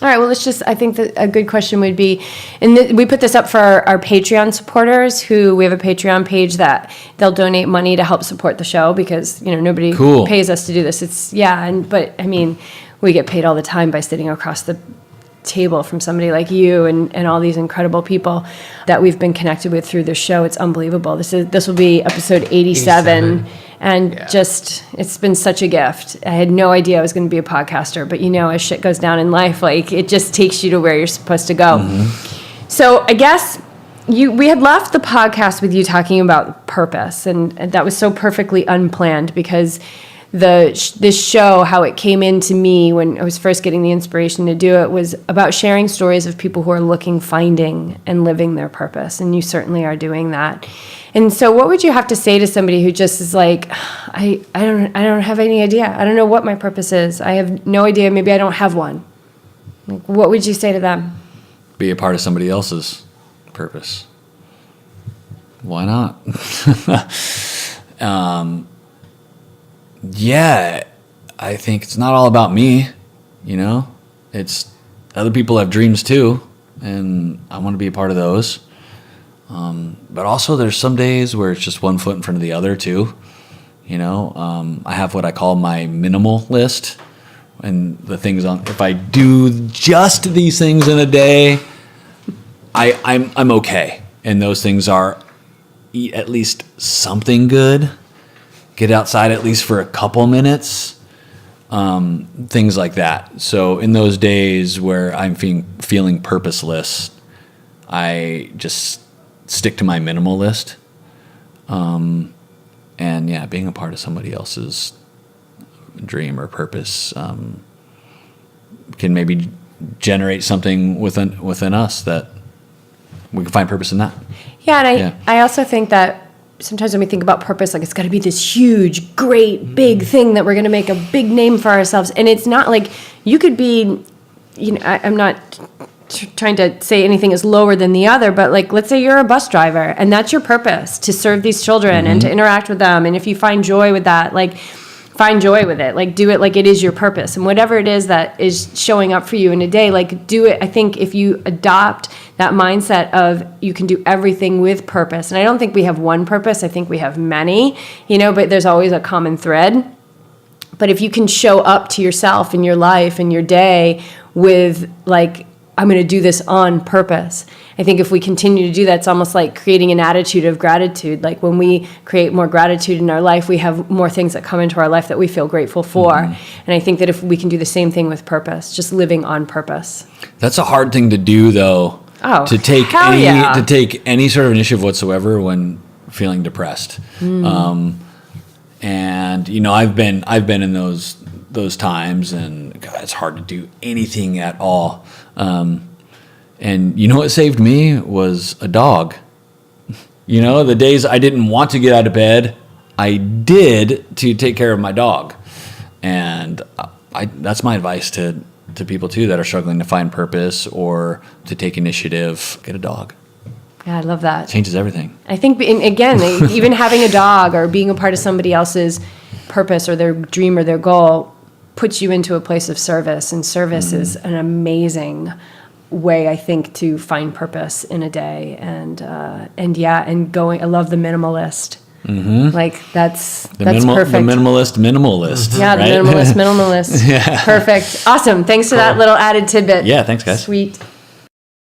All right, well, I think that a good question would be, and we put this up for our Patreon supporters, we have a Patreon page that they'll donate money to help support the show because, nobody pays us to do this. But I mean, we get paid all the time by sitting across the table from somebody like you and all these incredible people that we've been connected with through the show. It's unbelievable. This will be episode 87. And it's been such a gift. I had no idea I was going to be a podcaster, but as shit goes down in life, like it just takes you to where you're supposed to go. Mm-hmm. So I guess we had left the podcast with you talking about purpose, and that was so perfectly unplanned because this show, how it came into me when I was first getting the inspiration to do it, was about sharing stories of people who are finding and living their purpose, and you certainly are doing that. And so what would you have to say to somebody who just is like, I don't have any idea. I don't know what my purpose is. I have no idea. Maybe I don't have one. Like, what would you say to them? Be a part of somebody else's purpose. Why not? I think it's not all about me, It's other people have dreams too, and I want to be a part of those. But also there's some days where it's just one foot in front of the other too. I have what I call my minimal list, and the things if I do just these things in a day, I'm okay. And those things are eat at least something good, get outside at least for a couple minutes, things like that. So in those days where I'm feeling purposeless, I just stick to my minimal list. Being a part of somebody else's dream or purpose can maybe generate something within us that we can find purpose in that. Yeah, and I also think that sometimes when we think about purpose, like it's got to be this huge, great, big thing that we're going to make a big name for ourselves. And it's not like you could be, I'm not trying to say anything is lower than the other, but like, let's say you're a bus driver and that's your purpose, to serve these children and to interact with them. And if you find joy with that, like find joy with it, like do it like it is your purpose. And whatever it is that is showing up for you in a day, like do it. I think if you adopt that mindset of you can do everything with purpose, and I don't think we have one purpose, I think we have many, but there's always a common thread. But if you can show up to yourself in your life and your day with like, I'm going to do this on purpose. I think if we continue to do that, it's almost like creating an attitude of gratitude. Like when we create more gratitude in our life, we have more things that come into our life that we feel grateful for. Mm-hmm. And I think that if we can do the same thing with purpose, just living on purpose. That's a hard thing to do, though. To take any sort of initiative whatsoever when feeling depressed. And I've been in those times, and God, it's hard to do anything at all. And what saved me was a dog. The days I didn't want to get out of bed, I did to take care of my dog. And that's my advice to people too that are struggling to find purpose or to take initiative. Get a dog. Yeah, I love that. It changes everything. I think, again, even having a dog or being a part of somebody else's purpose or their dream or their goal puts you into a place of service, and service is an amazing way, I think, to find purpose in a day. And going. I love the minimalist. Mm-hmm. Like that's perfect. The minimalist. Yeah, right? the minimalist. Yeah. Perfect. Awesome. Thanks for that little added tidbit. Yeah, thanks, guys. Sweet.